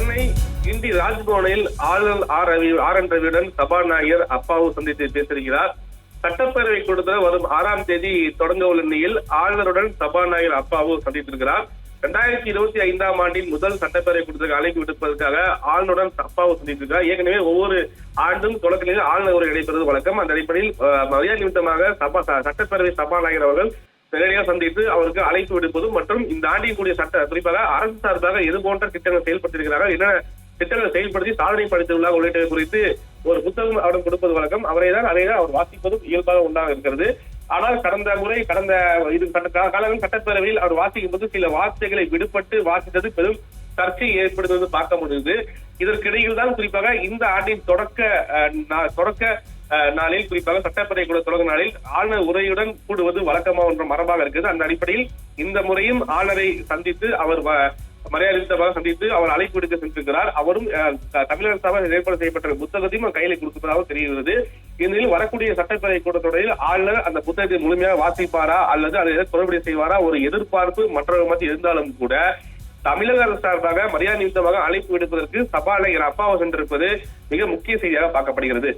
சென்னை கிண்டி ராஜ்பவனில் ஆளுநர் R N ரவியுடன் சபாநாயகர் அப்பாவு சந்தித்து பேசியிருக்கிறார். சட்டப்பேரவை கூட்டத்தொடர் வரும் 6ஆம் தேதி தொடங்க உள்ள நிலையில் ஆளுநருடன் சபாநாயகர் அப்பாவு சந்தித்திருக்கிறார். 2025ஆம் ஆண்டின் முதல் சட்டப்பேரவை கூட்டத்திற்கு அழைப்பு விடுப்பதற்காக ஆளுநருடன் அப்பாவு சந்தித்திருக்கிறார். ஏற்கனவே ஒவ்வொரு ஆண்டும் தொடக்கத்தில் ஆளுநர் உரை நடைபெறுவது வழக்கம். அந்த அடிப்படையில் மரியாதை நிமித்தமாக சட்டப்பேரவை சபாநாயகர் அவர்கள் நேரடியாக சந்தித்து அவருக்கு அழைப்பு விடுப்பதும் மற்றும் இந்த ஆண்டின் கூடிய குறிப்பாக அரசு சார்பாக எது போன்ற திட்டங்கள் செயல்படுத்தியிருக்கிறார்கள், என்ன திட்டங்களை செயல்படுத்தி சாதனை படைத்துள்ளார் உள்ளிட்டவை குறித்து ஒரு புத்தகம் அவரிடம் கொடுப்பது வழக்கம். அதைதான் அவர் வாசிப்பதும் இயல்பாக உண்டாக இருக்கிறது. ஆனால் கடந்த காலங்களில் சட்டப்பேரவையில் அவர் வாசிக்கும் போது சில வார்த்தைகளை விடுபட்டு வாசித்தது பெரும் சர்ச்சை ஏற்படுத்துவது பார்க்க முடியுது. இதற்கிடையில் தான் குறிப்பாக இந்த ஆண்டின் தொடக்க நாளில் குறிப்பாக சட்டப்பேரவை கூட தொடங்கும் நாளில் ஆளுநர் உரையுடன் கூடுவது வழக்கமாக ஒன்ற மரபாக இருக்குது. அந்த அடிப்படையில் இந்த முறையும் ஆளுநரை சந்தித்து அவர் மரியாதை சந்தித்து அவர் அழைப்பு விடுக்க சென்றிருக்கிறார். அவரும் தமிழக அரசால் ஏற்பாடு செய்யப்பட்ட புத்தகத்தையும் கையில கொடுப்பதாக தெரிகிறது. இந்நிலையில் வரக்கூடிய சட்டப்பேரவை கூட்டத்தொடரில் ஆளுநர் அந்த புத்தகத்தை முழுமையாக வாசிப்பாரா அல்லது அதை தொடர்புடைய செய்வாரா ஒரு எதிர்பார்ப்பு மற்றவர்கள் மத்தியில் இருந்தாலும் கூட தமிழக அரசு சார்பாக மரியாதை நிமித்தமாக அழைப்பு விடுப்பதற்கு சபாநாயகர் அப்பாவு சென்றிருப்பது மிக முக்கிய செய்தியாக பார்க்கப்படுகிறது.